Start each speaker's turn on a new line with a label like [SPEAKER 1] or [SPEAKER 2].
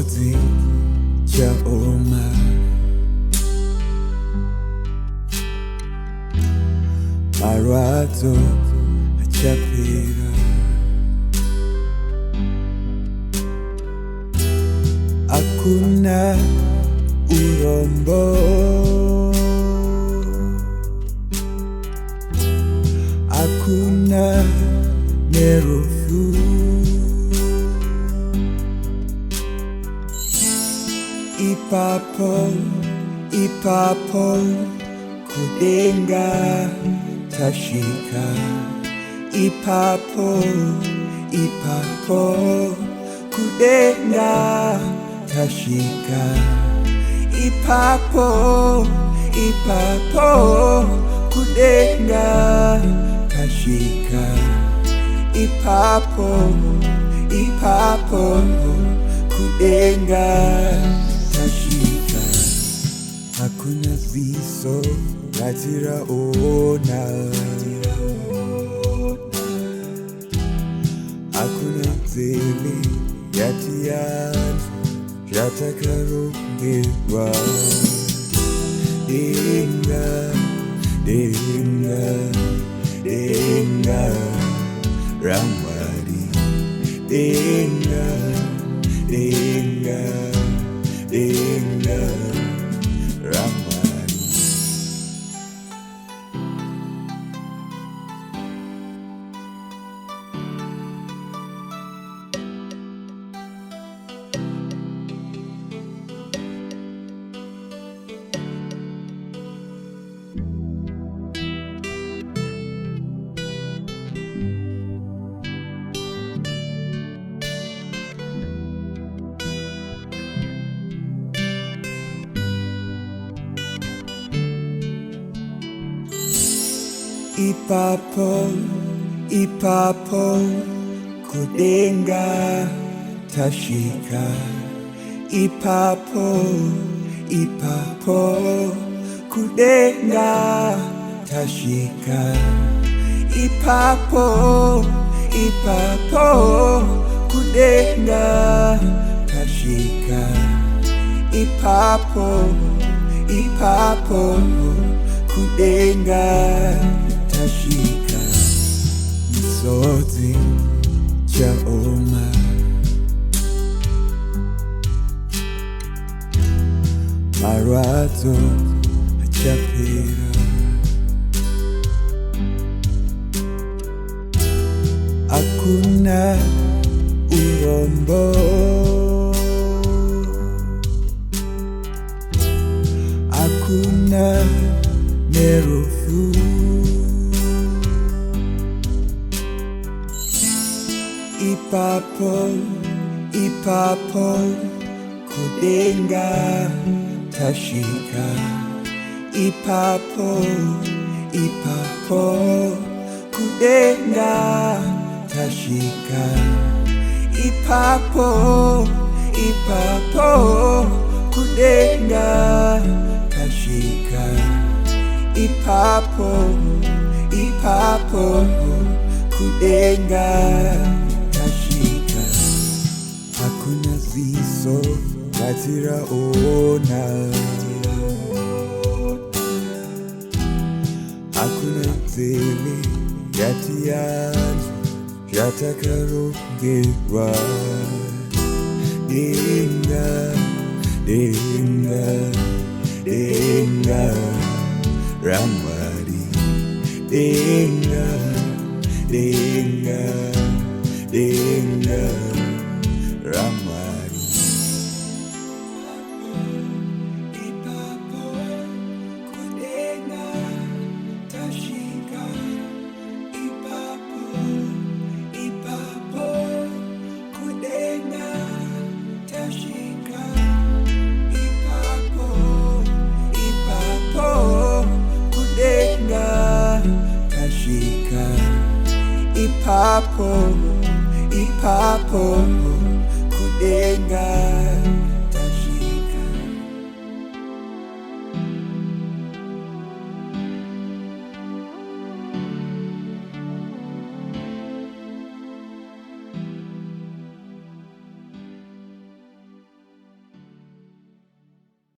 [SPEAKER 1] Misodzi chaoma, marwadzo achapera. Hakuna urombo, hakuna nerufu. Ipapo, ipapo, kudenga tashika. Ipapo, ipapo, kudenga tashika. Ipapo, ipapo, kudenga tashika. Ipapo, ipapo, kudenga tashika. Hakuna viso gatira ona, hakuna zeli yatiana yatakarongerwa. Denga, denga, denga, Ramwari. Denga, denga, denga, Ramwari. Ipapo, ipapo, kudenga tashika. Ipapo, ipapo, kudenga tashika. Ipapo, ipapo, kudenga tashika. Ipapo, ipapo, kudenga tashika. Misodzi chaoma, marwadzo achapera. Hakuna urombo, hakuna nerufu. Ipapo, ipapo, kudenga tashika. Ipapo, ipapo, kudenga tashika. Ipapo, ipapo, kudenga tashika. Ipapo, ipapo, kudenga tashika. Hakuna viso gatira ona, hakuna zeli yatiana yatakarongerwa. Denga, denga, denga, Ramwari. Denga, denga, denga, Ramwari. Ipapo, kudenga tashika. Ipapo, ipapo, kudenga tashika. Ipapo, ipapo, kudenga tashika. Ipapo, ipapo, kudenga